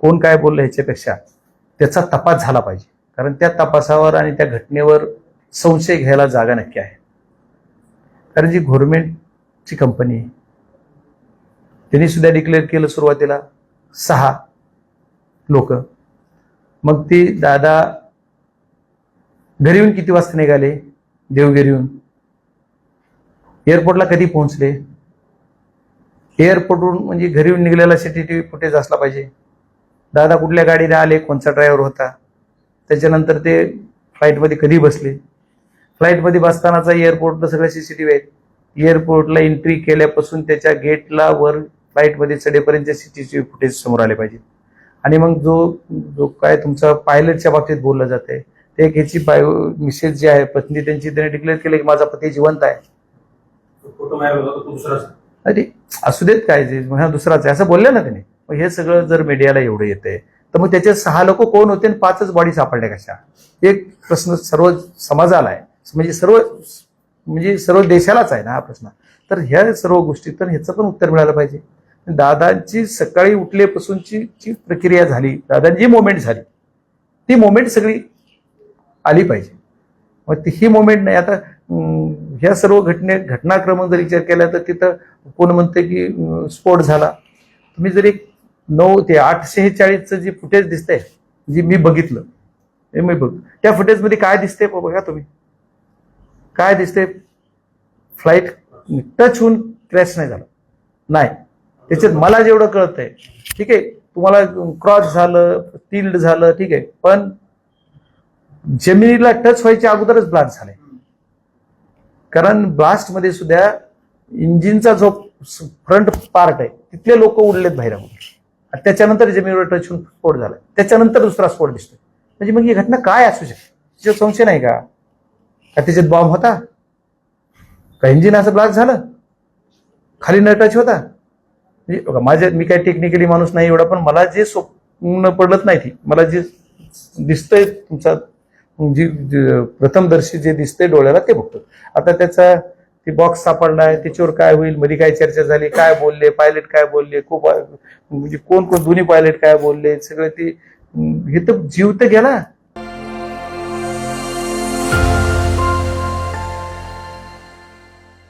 कोण काय बोललं ह्याच्यापेक्षा त्याचा तपास झाला पाहिजे, कारण त्या तपासावर आणि त्या घटनेवर संशय घ्यायला जागा नक्की आहे. कारण जी गव्हर्नमेंटची कंपनी आहे त्यांनी सुद्धा डिक्लेअर केलं सुरुवातीला 6 लोक. मग ती दादा घरी येऊन किती वाजता निघाले, देवगिरीहून एअरपोर्टला कधी पोहोचले, एअरपोर्टवरून म्हणजे घरी येऊन निघालेला सीसीटीव्ही फुटेज असला पाहिजे. दादा कुठल्या गाडीने आले, कोणचा ड्रायव्हर होता, त्याच्यानंतर ते फ्लाईटमध्ये कधी बसले, फ्लाईटमध्ये बसतानाचा एअरपोर्टला सगळे सीसीटीव्ही आहेत. एअरपोर्टला एंट्री केल्यापासून त्याच्या गेटला वर फ्लाईटमध्ये चढेपर्यंत सीसीटीव्ही फुटेज समोर आले पाहिजे. आणि मग जो काय तुमचा पायलटच्या बाबतीत बोललं जाते ते एक ह्याची मिसेस जी आहे पत्नी त्यांची, त्याने डिक्लेअर केलं की माझा पती जिवंत आहे. अरे असू देत काय जे दुसराच आहे असं बोललं ना त्याने. मग हे सगळं जर मीडियाला एवढं येतंय तर मग त्याचे 6 लोक कोण होते आणि 5च बॉडी सापडल्या कशा, एक प्रश्न सर्व समाजाला आहे, म्हणजे सर्व देशालाच आहे ना हा प्रश्न. तर ह्या सर्व गोष्टी तर ह्याचं पण उत्तर मिळालं पाहिजे. दादांची सकाळी उठल्यापासूनची जी प्रक्रिया झाली, दादांची मोमेंट झाली, ती मोमेंट सगळी आली पाहिजे. मग ही मोमेंट नाही. आता ह्या सर्व घटनाक्रम जर विचार केला तर तिथं कोण म्हणते की स्फोट झाला. तुम्ही जर एक 9 ते 8:46चं जे फुटेज दिसतंय, जे मी बघितलं, मी बघ त्या फुटेजमध्ये काय दिसतंय बघा तुम्ही, काय दिसतंय, फ्लाईट टच होऊन क्रॅश नाही झालं नाही. त्याच्यात मला जेवढं कळतंय, ठीक आहे, तुम्हाला क्रॉस झालं, टिल्ड झालं, ठीक आहे, पण जमिनीला टच व्हायच्या अगोदरच ब्लास्ट झाले. कारण ब्लास्ट मध्ये सुद्धा इंजिनचा जो फ्रंट पार्ट आहे तिथले लोक उडलेत बाहेर, त्याच्यानंतर जमिनीवर टच होऊन स्फोट झाला, त्याच्यानंतर दुसरा स्फोट दिसतोय. म्हणजे मग ही घटना काय असू शकते, तिच्यात संशय नाही का त्याच्यात बॉम्ब होता का, इंजिन असं ब्लास्ट झालं, खाली न टच होता. म्हणजे मी काय टेक्निकली माणूस नाही एवढा, पण मला जे स्वप्न पडत नाही ती, मला जे दिसतंय तुमचा जी प्रथमदर्शी जे दिसतंय डोळ्याला ते बघतो. आता त्याचा ती बॉक्स सापडलाय, त्याच्यावर काय होईल, मध्ये काय चर्चा झाली, काय बोलले पायलट, काय बोलले, खूप म्हणजे कोण दोन्ही पायलट काय बोलले, सगळं ते हे तर जीव तर गेला.